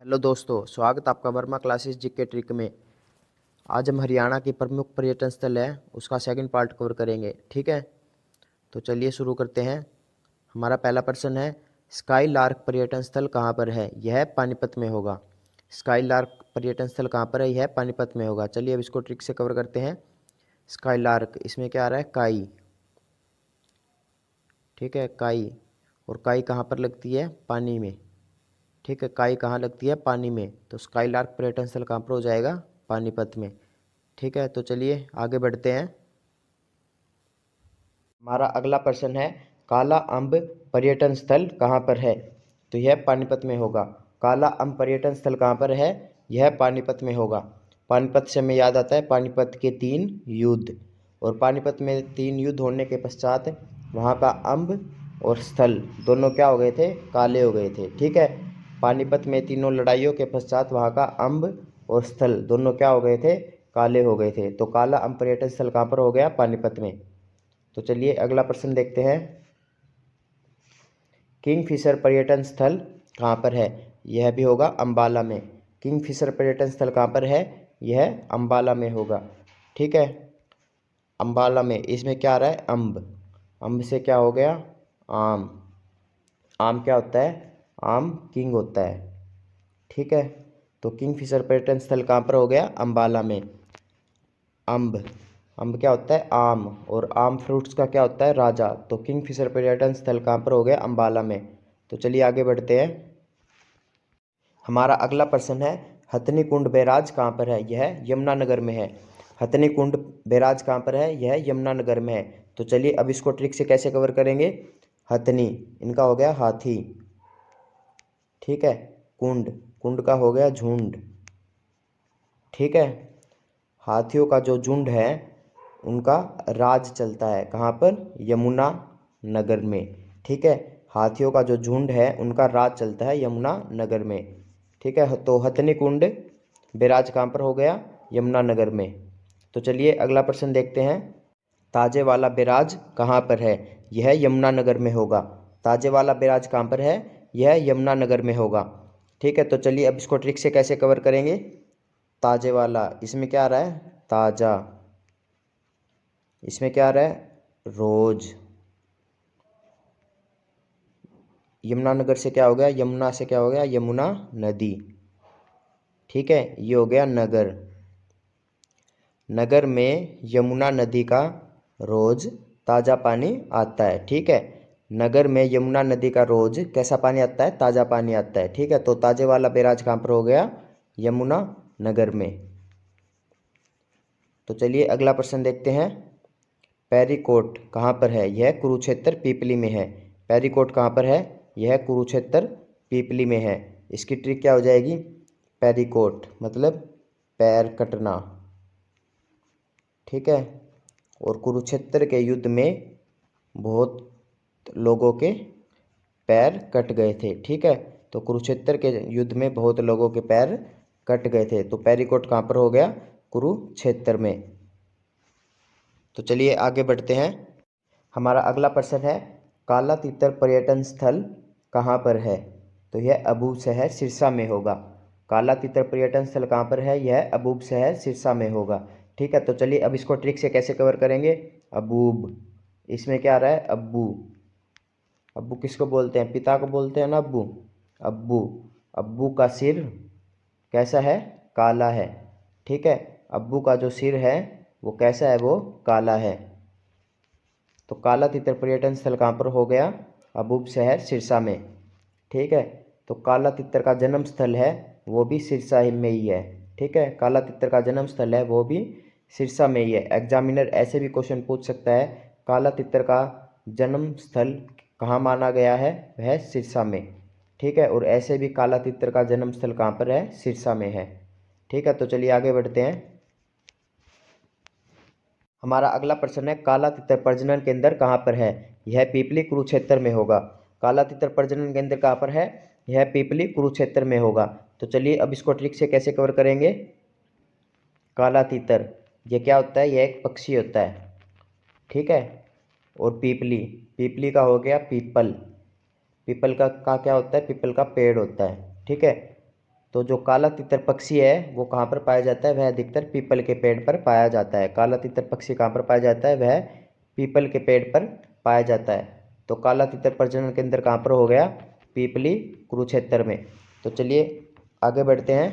Hello दोस्तों, स्वागत आपका वर्मा क्लासेस जीके ट्रिक में। आज हम हरियाणा की प्रमुख पर्यटन स्थल है उसका सेकंड पार्ट कवर करेंगे। ठीक है, तो चलिए शुरू करते हैं। हमारा पहला प्रश्न है, स्काई लार्क पर्यटन स्थल कहाँ पर है? यह पानीपत में होगा। स्काई लार्क पर्यटन स्थल कहाँ पर है? यह पानीपत में होगा। चलिए अब इसको ट्रिक से कवर करते हैं। स्काई लार्क, इसमें क्या आ रहा है? काई। ठीक है, काई। और काई कहाँ पर लगती है? पानी में। ठीक है, काई कहाँ लगती है? पानी में। तो स्काई लार्क पर्यटन स्थल कहाँ पर हो जाएगा? पानीपत में। ठीक है, तो चलिए आगे बढ़ते हैं। हमारा अगला प्रश्न है, काला अम्ब पर्यटन स्थल कहाँ पर है? तो यह पानीपत में होगा। काला अम्ब पर्यटन स्थल कहाँ पर है? यह पानीपत में होगा। पानीपत से हमें याद आता है पानीपत के 3 युद्ध। और पानीपत में 3 युद्ध होने के पश्चात वहाँ का अम्ब और स्थल दोनों क्या हो गए थे? काले हो गए थे। ठीक है, पानीपत में तीनों लड़ाइयों के पश्चात वहाँ का अम्ब और स्थल दोनों क्या हो गए थे? काले हो गए थे। तो काला अम्ब पर्यटन स्थल कहाँ पर हो गया? पानीपत में। तो चलिए अगला प्रश्न देखते हैं। किंगफिशर पर्यटन स्थल कहाँ पर है? यह भी होगा अंबाला में। किंगफिशर पर्यटन स्थल कहाँ पर है? यह अंबाला में होगा। ठीक है, अंबाला में। इसमें क्या आ रहा है? अम्ब। अम्ब से क्या हो गया? आम। आम क्या होता है? आम किंग होता है। ठीक है, तो किंगफिशर पर्यटन स्थल कहाँ पर हो गया? अंबाला में। अम्ब। अम्ब क्या होता है? आम। और आम फ्रूट्स का क्या होता है? राजा। तो किंगफिशर पर्यटन स्थल कहाँ पर हो गया? अंबाला में। तो चलिए आगे बढ़ते हैं। हमारा अगला प्रश्न है, हथनी कुंड बैराज कहाँ पर है? यह यमुनानगर में है। हथनी कुंड बैराज कहाँ पर है? यह यमुनानगर में है। तो चलिए अब इसको ट्रिक से कैसे कवर करेंगे। हथनी, इनका हो गया हाथी। ठीक है, कुंड, कुंड का हो गया झुंड। ठीक है, हाथियों का जो झुंड है उनका राज चलता है कहाँ पर? यमुना नगर में। ठीक है, हाथियों का जो झुंड है उनका राज चलता है यमुना नगर में। ठीक है, तो हथनी कुंड बैराज कहाँ पर हो गया? यमुना नगर में। तो चलिए अगला प्रश्न देखते हैं। ताजे वाला बैराज कहाँ पर है? यह यमुना नगर में होगा। ताजे वाला बैराज कहाँ पर है? यह यमुना नगर में होगा। ठीक है, तो चलिए अब इसको ट्रिक से कैसे कवर करेंगे। ताजे वाला, इसमें क्या आ रहा है? ताजा। इसमें क्या आ रहा है? रोज। यमुनानगर से क्या हो गया? यमुना से क्या हो गया? यमुना नदी। ठीक है, ये हो गया नगर। नगर में यमुना नदी का रोज ताज़ा पानी आता है। ठीक है, नगर में यमुना नदी का रोज कैसा पानी आता है? ताज़ा पानी आता है। ठीक है, तो ताजे वाला बैराज कहाँ पर हो गया? यमुना नगर में। तो चलिए अगला प्रश्न देखते हैं। पैरीकोट कहाँ पर है? यह कुरुक्षेत्र पीपली में है। पैरीकोट कहाँ पर है? यह कुरुक्षेत्र पीपली में है। इसकी ट्रिक क्या हो जाएगी? पैरीकोट मतलब पैर कटना। ठीक है, और कुरुक्षेत्र के युद्ध में बहुत लोगों के पैर कट गए थे। ठीक है, तो कुरुक्षेत्र के युद्ध में बहुत लोगों के पैर कट गए थे। तो पैरीकोट कहाँ पर हो गया? कुरुक्षेत्र में। तो चलिए आगे बढ़ते हैं। हमारा अगला प्रश्न है, काला तीतर पर्यटन स्थल कहाँ पर है? तो यह अबूब शहर सिरसा में होगा। काला तीतर पर्यटन स्थल कहाँ पर है? यह अबूब शहर सिरसा में होगा। ठीक है, तो चलिए अब इसको ट्रिक से कैसे कवर करेंगे। अबूब, इसमें क्या आ रहा है? अब्बू। अब्बू किसको बोलते हैं? पिता को बोलते हैं ना अब्बू। अब्बू। अब्बू का सिर कैसा है? काला है। ठीक है, अब्बू का जो सिर है वो कैसा है? वो काला है। तो काला तीतर पर्यटन स्थल कहाँ पर हो गया? अबूब शहर सिरसा में। ठीक है, तो काला तीतर का जन्म स्थल है वो भी सिरसा ही में ही है। ठीक है, काला तीतर का जन्म स्थल है वो भी सिरसा में ही है। एग्जामिनर ऐसे भी क्वेश्चन पूछ सकता है, काला तीतर का जन्म स्थल कहाँ माना गया है? वह सिरसा में। ठीक है, और ऐसे भी काला तीतर का जन्म स्थल कहाँ पर है? सिरसा में है। ठीक है, तो चलिए आगे बढ़ते हैं। हमारा अगला प्रश्न है, काला तितर प्रजनन केंद्र कहाँ पर है? यह पीपली कुरुक्षेत्र में होगा। काला तितर प्रजनन केंद्र कहाँ पर है? यह पीपली कुरुक्षेत्र में होगा। तो चलिए अब इसको ट्रिक से कैसे कवर करेंगे। काला तितर ये क्या होता है? यह एक पक्षी होता है। ठीक है, और पीपली, पीपली का हो गया पीपल। पीपल का क्या होता है? पीपल का पेड़ होता है। ठीक है, तो जो काला तितर पक्षी है वो कहाँ पर पाया जाता है? वह अधिकतर पीपल के पेड़ पर पाया जाता है। काला तितर पक्षी कहाँ पर पाया जाता है? वह पीपल के पेड़ पर पाया जाता है। तो काला तितर प्रजनन केंद्र कहाँ पर हो गया? पीपली, कुरुक्षेत्र में। तो चलिए आगे बढ़ते हैं।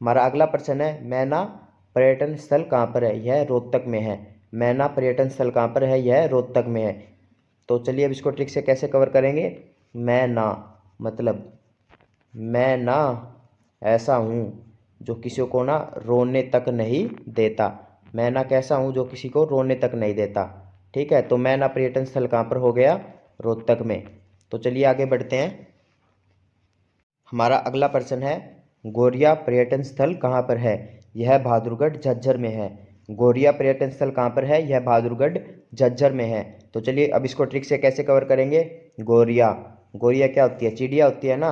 हमारा अगला प्रश्न है, मैना पर्यटन स्थल कहाँ पर है? यह रोहतक में है। मैना पर्यटन स्थल कहाँ पर है? यह रोहतक में है। तो चलिए अब इसको ट्रिक से कैसे कवर करेंगे। मैना मतलब मैं ना ऐसा हूँ जो किसी को ना रोने तक नहीं देता। मैं ना कैसा हूँ जो किसी को रोने तक नहीं देता। ठीक है, तो मैना पर्यटन स्थल कहाँ पर हो गया? रोहतक में। तो चलिए आगे बढ़ते हैं। हमारा अगला प्रश्न है, गोरिया पर्यटन स्थल कहाँ पर है? यह बहादुरगढ़ झज्जर में है। गोरिया पर्यटन स्थल कहाँ पर है? यह बहादुरगढ़ झज्जर में है। तो चलिए अब इसको ट्रिक से कैसे कवर करेंगे। गोरिया, गोरिया क्या होती है? चिड़िया होती है ना।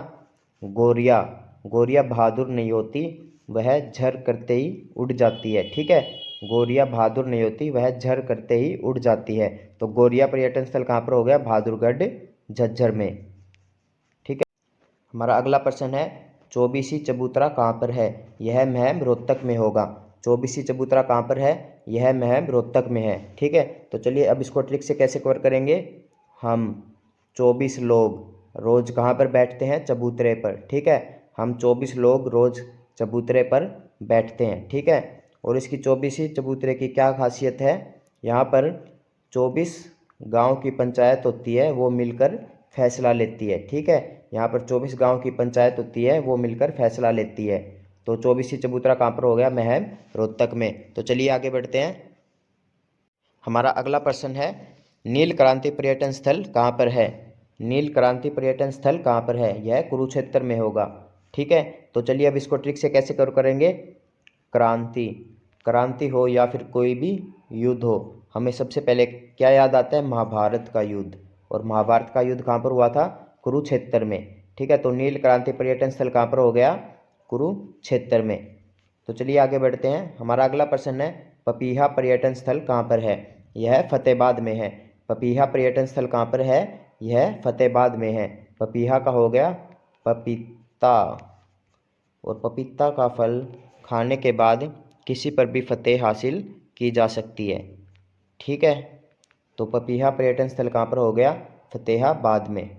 गोरिया, गोरिया बहादुर नहीं होती, वह झर करते ही उड़ जाती है। ठीक है, गोरिया बहादुर नहीं होती, वह झर करते ही उड़ जाती है। तो गोरिया पर्यटन स्थल कहाँ पर हो गया? बहादुरगढ़ झज्जर में। ठीक है, हमारा अगला प्रश्न है, चौबीसी चबूतरा कहाँ पर है? यह महम रोहतक में होगा। चौबीसी चबूतरा कहाँ पर है? यह महम रोहतक में है। ठीक है, तो चलिए अब इसको ट्रिक से कैसे कवर करेंगे। हम 24 लोग रोज़ कहाँ पर बैठते हैं? चबूतरे पर। ठीक है, हम 24 लोग रोज़ चबूतरे पर बैठते हैं। ठीक है, और इसकी 24 चबूतरे की क्या खासियत है? यहाँ पर 24 गांव की पंचायत होती है, वो मिलकर फैसला लेती है। ठीक है, यहाँ पर 24 गांव की पंचायत होती है, वो मिलकर फैसला लेती है। तो 24 चबूतरा कहाँ पर हो गया? महम रोहतक में। तो चलिए आगे बढ़ते हैं। हमारा अगला प्रश्न है, नील क्रांति पर्यटन स्थल कहाँ पर है? नील क्रांति पर्यटन स्थल कहाँ पर है? यह कुरुक्षेत्र में होगा। ठीक है, तो चलिए अब इसको ट्रिक से कैसे कवर करेंगे। क्रांति, क्रांति हो या फिर कोई भी युद्ध हो, हमें सबसे पहले क्या याद आता है? महाभारत का युद्ध। और महाभारत का युद्ध कहाँ पर हुआ था? कुरुक्षेत्र में। ठीक है, तो नील क्रांति पर्यटन स्थल कहाँ पर हो गया? कुरुक्षेत्र में। तो चलिए आगे बढ़ते हैं। हमारा अगला प्रश्न है, पपीहा पर्यटन स्थल कहाँ पर है? यह फतेहाबाद में है। पपीहा पर्यटन स्थल कहाँ पर है? यह फतेहाबाद में है। पपीहा का हो गया पपीता, और पपीता का फल खाने के बाद किसी पर भी फतेह हासिल की जा सकती है। ठीक है, तो पपीहा पर्यटन स्थल कहाँ पर हो गया? फतेहाबाद में।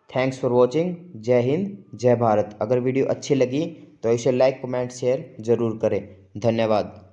Thanks for watching. जय हिंद, जय भारत। अगर वीडियो अच्छी लगी तो इसे लाइक, कमेंट, शेयर ज़रूर करें। धन्यवाद।